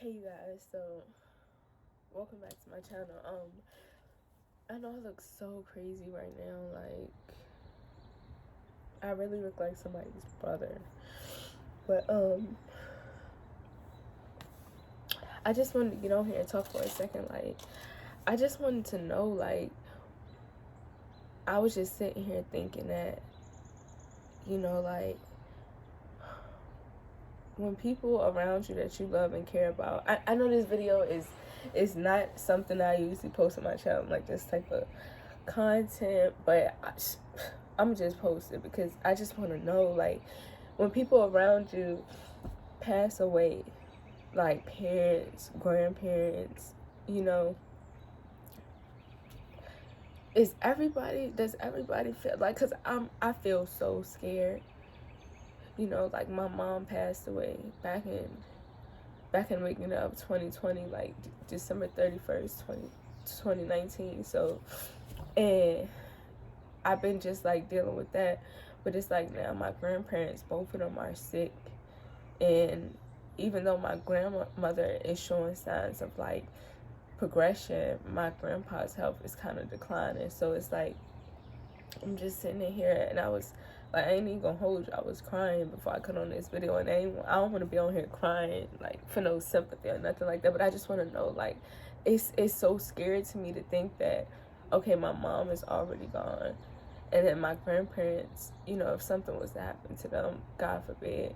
Hey you guys, so welcome back to my channel. I know I look so crazy right now, like I really look like somebody's brother. But I just wanted to get on here and talk for a second. Like, I just wanted to know, like, I was just sitting here thinking that, like, when people around you that you love and care about, I know this video is not something I usually post on my channel, like this type of content, but I'm just post it because I just want to know, like, when people around you pass away, like parents, grandparents, does everybody feel like, because I feel so scared. Like my mom passed away back in the beginning of 2020, like December 31st, 2019. So, and I've been just like dealing with that. But it's like now my grandparents, both of them are sick. And even though my grandmother is showing signs of like progression, my grandpa's health is kind of declining. So it's like, I'm just sitting in here and I was like, I ain't even gonna hold you. I was crying before I cut on this video, and I don't want to be on here crying like for no sympathy or nothing like that. But I just want to know, like, it's so scary to me to think that, okay, my mom is already gone, and then my grandparents, if something was to happen to them, God forbid,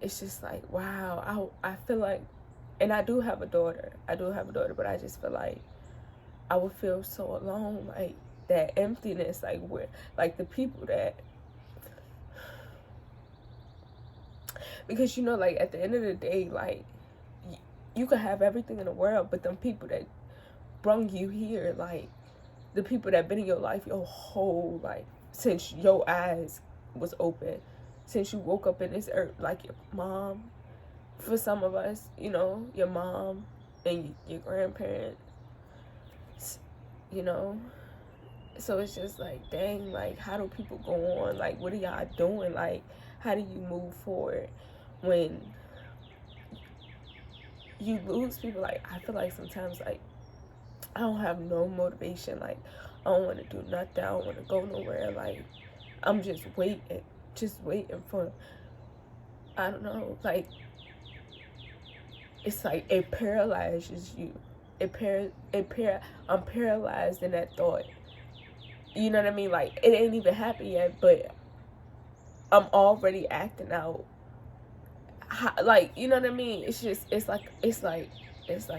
it's just like, wow. I feel like, and I do have a daughter, but I just feel like I would feel so alone, like that emptiness, like where, like the people that, because like at the end of the day, like you could have everything in the world, but them people that brung you here, like the people that been in your life your whole life, since your eyes was open, since you woke up in this earth, like your mom, for some of us, your mom and your grandparents, so it's just like, dang, like how do people go on, like what are y'all doing, like how do you move forward when you lose people? Like I feel like sometimes, like I don't have no motivation, like I don't want to do nothing, I don't want to go nowhere, like I'm just waiting for, I don't know, like it's like it paralyzes you. I'm paralyzed in that thought. You know what I mean? Like it ain't even happened yet, but I'm already acting out. Like, you know what I mean? It's just, it's like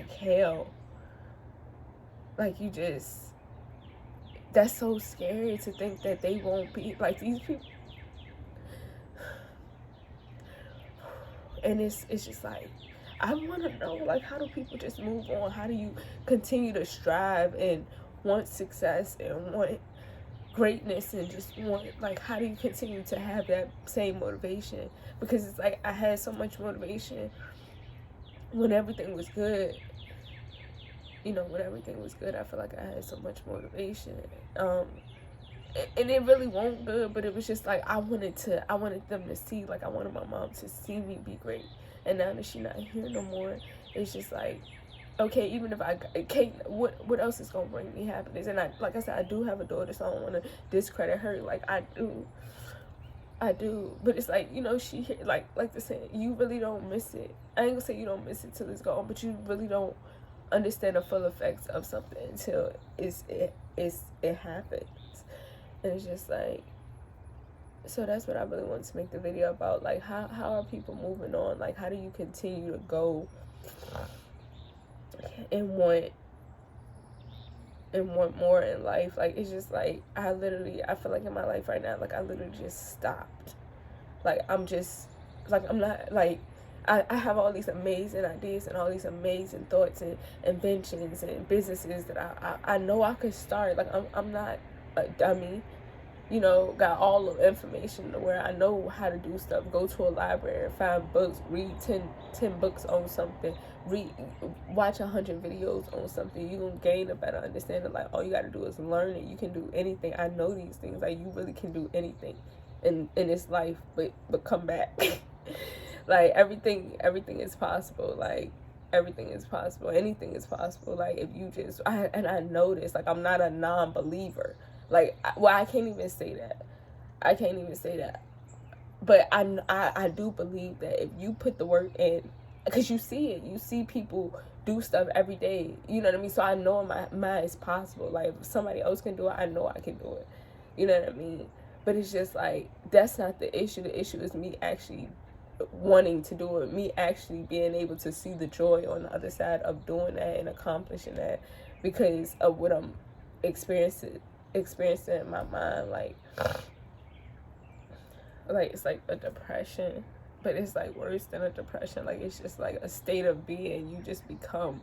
hell. Like that's so scary to think that they won't be like these people. And it's just like, I want to know, like, how do people just move on? How do you continue to strive and want success and want greatness and just want, like, how do you continue to have that same motivation? Because it's like I had so much motivation when everything was good. When everything was good, I feel like I had so much motivation. And it really won't good, but it was just like I wanted them to see, like I wanted my mom to see me be great. And now that she's not here no more, it's just like, okay, even if I can't, what else is gonna bring me happiness? And like I said, I do have a daughter, so I don't want to discredit her. Like I do, but it's like, she, like the saying, you really don't miss it. I ain't gonna say you don't miss it till it's gone, but you really don't understand the full effects of something until it happens. And it's just like, so that's what I really wanted to make the video about. Like how are people moving on? Like how do you continue to go and want more in life? Like it's just like I feel like in my life right now, like I literally just stopped. Like I'm just like, I'm not like, I have all these amazing ideas and all these amazing thoughts and inventions and businesses that I know I could start. Like I'm not a dummy, got all the information to where I know how to do stuff. Go to a library, find books, read 10 books on something, watch 100 videos on something. You're gonna gain a better understanding. Like all you gotta do is learn it. You can do anything. I know these things. Like you really can do anything in this life, but come back. Like everything is possible. Like everything is possible. Anything is possible. Like, if you just, I know this, like, I'm not a non-believer. Like, well, I can't even say that. I can't even say that. But I do believe that if you put the work in, because you see it, you see people do stuff every day, you know what I mean? So I know my is possible. Like, if somebody else can do it, I know I can do it. You know what I mean? But it's just like, that's not the issue. The issue is me actually wanting to do it, me actually being able to see the joy on the other side of doing that and accomplishing that, because of what I'm experiencing in my mind. Like it's like a depression, but it's like worse than a depression. Like, it's just like a state of being. You just become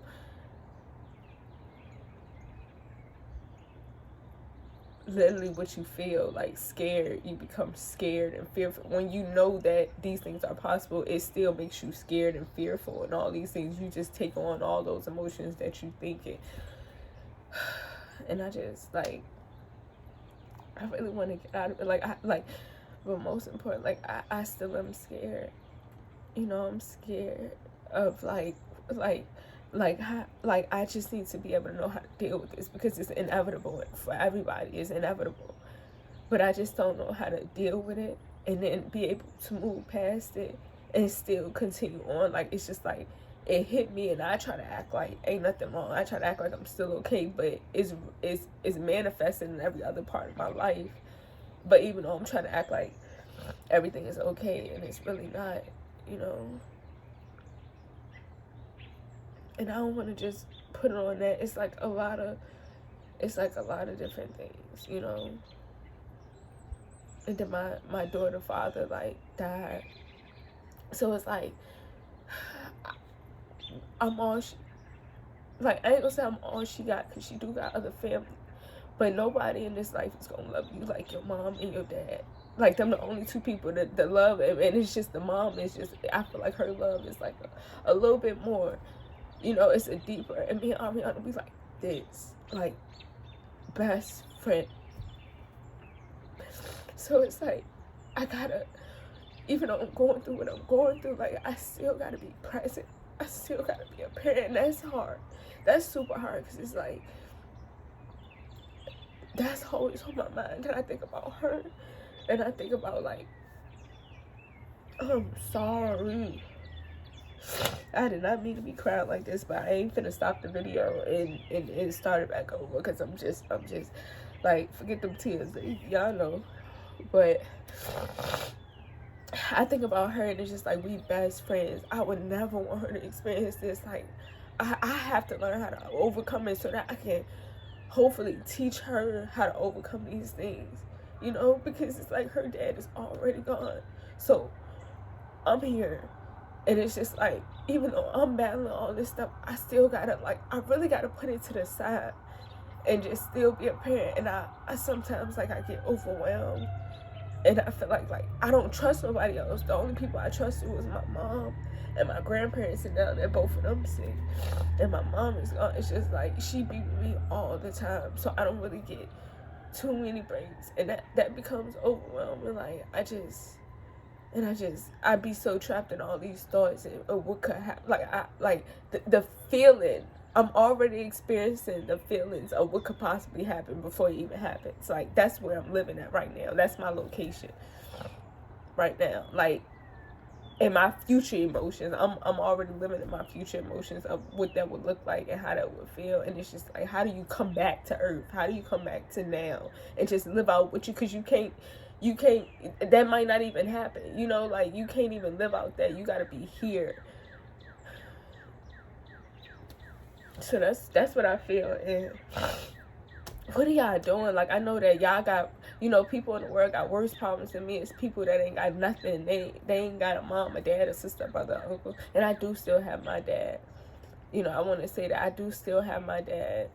literally what you feel, like scared. You become scared and fearful. When you know that these things are possible, it still makes you scared and fearful and all these things. You just take on all those emotions that you think it. And I just, like, I really want to get out of it. But most important, like, I still am scared. You know, I'm scared of I just need to be able to know how to deal with this, because it's inevitable for everybody. It's inevitable. But I just don't know how to deal with it and then be able to move past it and still continue on. Like, it's just like, it hit me and I try to act like ain't nothing wrong. I try to act like I'm still okay, but it's manifesting in every other part of my life. But even though I'm trying to act like everything is okay, and it's really not, you know. And I don't want to just put it on that. It's like a lot of different things, you know. And then my daughter's father, like, died. So it's like, I'm all like, I ain't gonna say I'm all she got, because she do got other family. But nobody in this life is gonna love you like your mom and your dad. Like, them the only two people that love him. And it's just the mom is just, I feel like her love is like a little bit more, you know, it's a deeper. And me and Ariana, we like this, like, best friend. So it's like, I gotta, even though I'm going through what I'm going through, like, I still gotta be present. I still gotta be a parent. And that's hard. That's super hard, because it's like, that's always on my mind. And I think about her. And I think about, like, I'm sorry. I did not mean to be crying like this, but I ain't finna stop the video and start it back over, because I'm just, like, forget them tears. Y'all know. But I think about her, and it's just like, we best friends. I would never want her to experience this. Like, I have to learn how to overcome it so that I can hopefully teach her how to overcome these things, you know, because it's like her dad is already gone. So I'm here, and it's just like, even though I'm battling all this stuff, I still gotta, like, I really gotta put it to the side and just still be a parent. And I sometimes, like, I get overwhelmed, and I feel like I don't trust nobody else. The only people I trusted was my mom and my grandparents, and now they're both of them sick, and my mom is gone. It's just like, she be with me all the time, so I don't really get too many breaks, and that becomes overwhelming. Like, I'd be so trapped in all these thoughts of what could happen. The feeling, I'm already experiencing the feelings of what could possibly happen before it even happens. Like, that's where I'm living at right now. That's my location right now. Like, in my future emotions, I'm already living in my future emotions of what that would look like and how that would feel. And it's just like, how do you come back to earth? How do you come back to now and just live out what you, because you can't, that might not even happen, you know, like, you can't even live out that. You got to be here. So that's what I feel. And what are y'all doing? Like, I know that y'all got, you know, people in the world got worse problems than me. It's people that ain't got nothing. They ain't got a mom, a dad, a sister, brother, uncle. And I do still have my dad. You know, I want to say that I do still have my dad,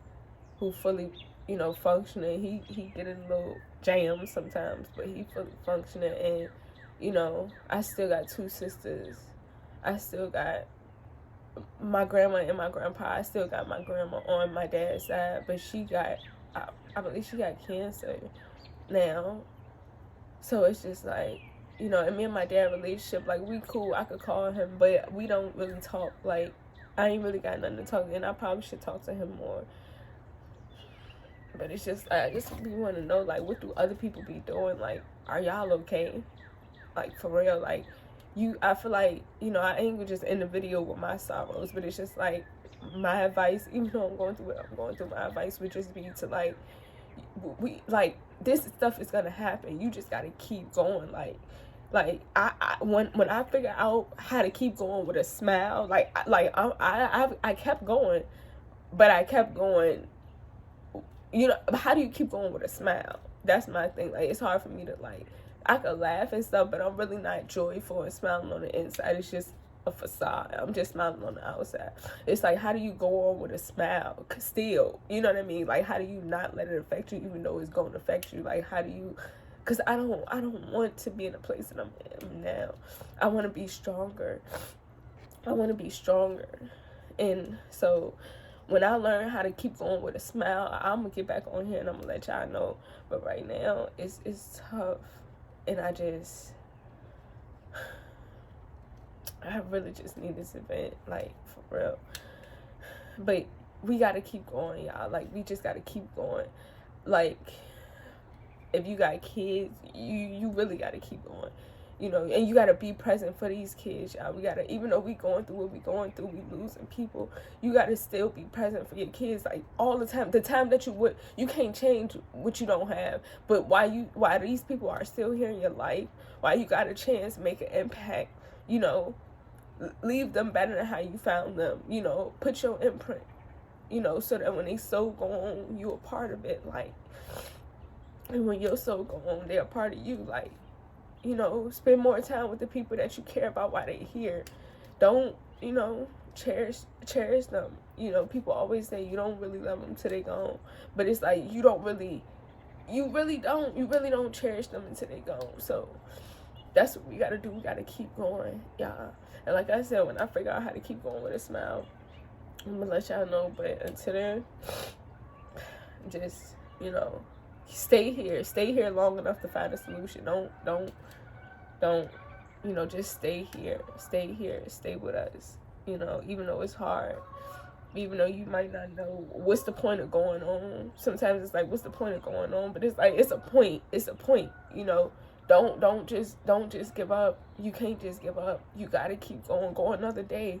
who fully, you know, functioning. He get in a little jam sometimes, but he fully functioning. And, you know, I still got two sisters. I still got my grandma and my grandpa. I still got my grandma on my dad's side, but she got, I believe she got cancer now. So it's just like, you know, and me and my dad relationship, like, we cool. I could call him, but we don't really talk like I ain't really got nothing to talk to, and I probably should talk to him more. But it's just, I just be want to know, like, what do other people be doing? Like, are y'all okay? Like, for real, like, I feel like, you know, I ain't just in the video with my sorrows, but it's just like, my advice, even though I'm going through what I'm going through, my advice would just be to, like, like, this stuff is gonna happen. You just gotta keep going. Like when I figure out how to keep going with a smile, I kept going, but I kept going. You know, how do you keep going with a smile? That's my thing. Like, it's hard for me to, like, I could laugh and stuff, but I'm really not joyful and smiling on the inside. It's just a facade. I'm just smiling on the outside. It's like, how do you go on with a smile still? You know what I mean? Like, how do you not let it affect you, even though it's going to affect you? Like, how do you? Because I don't want to be in a place that I'm in now. I want to be stronger. I want to be stronger. And so when I learn how to keep going with a smile, I'm going to get back on here and I'm going to let y'all know. But right now, it's tough. And I really just need this event, like, for real. But we got to keep going, y'all. Like, we just got to keep going. Like, if you got kids, you really got to keep going. You know, and you got to be present for these kids, y'all. We got to, even though we going through what we going through, we losing people, you got to still be present for your kids, like, all the time. The time that you can't change what you don't have. But why these people are still here in your life, why you got a chance to make an impact, you know, leave them better than how you found them, you know, put your imprint, you know, so that when they so gone, you a part of it, like, and when you're so gone, they're a part of you, like, you know, spend more time with the people that you care about while they're here. Don't, you know, cherish them. You know, people always say you don't really love them till they gone, but it's like you really don't cherish them until they gone. So that's what we gotta do. We gotta keep going, y'all. And like I said, when I figure out how to keep going with a smile, I'm gonna let y'all know. But until then, just, you know, stay here long enough to find a solution. Don't, you know, just stay here, stay with us, you know, even though it's hard, even though you might not know what's the point of going on. Sometimes it's like, what's the point of going on? But it's like, it's a point, you know. Don't just give up. You can't just give up. You gotta keep going. Go another day,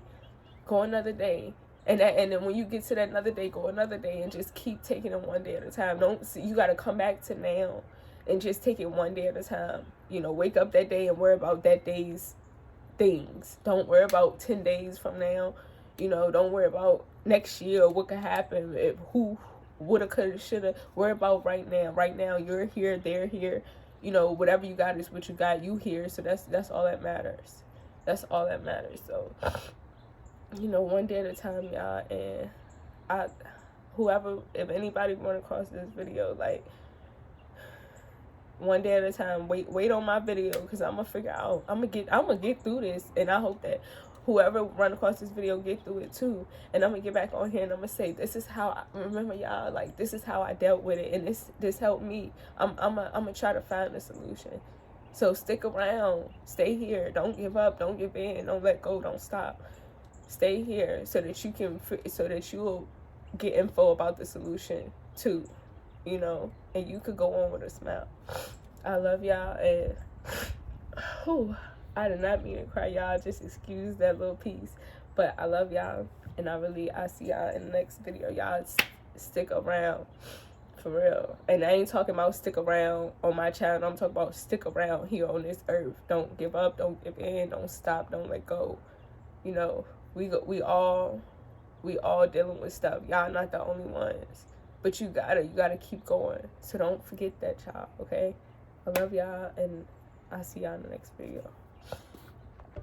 and then when you get to that another day, go another day, and just keep taking it one day at a time. You gotta come back to now and just take it one day at a time. You know, wake up that day and worry about that day's things. Don't worry about 10 days from now. You know, don't worry about next year or what could happen, if who woulda, coulda, shoulda. Worry about right now. Right now, you're here, they're here. You know, whatever you got is what you got. You here, so that's all that matters. That's all that matters. So, you know, one day at a time, y'all. And if anybody run across this video, like, one day at a time, wait on my video, because I'm gonna figure out, I'm gonna get through this, and I hope that whoever run across this video get through it too. And I'm gonna get back on here and I'm gonna say, this is how remember, y'all, like, this is how I dealt with it, and this helped me. I'm gonna try to find a solution. So stick around, stay here, don't give up, don't give in, don't let go, don't stop. Stay here so that you'll get info about the solution too, you know, and you could go on with a smile. I love y'all, and whew, I did not mean to cry, y'all. Just excuse that little piece, but I love y'all, and I see y'all in the next video. Y'all stick around, for real. And I ain't talking about stick around on my channel. I'm talking about stick around here on this earth. Don't give up, don't give in, don't stop, don't let go. You know, we all dealing with stuff. Y'all not the only ones, but you gotta keep going. So don't forget that, y'all. Okay, I love y'all, and I'll see y'all in the next video.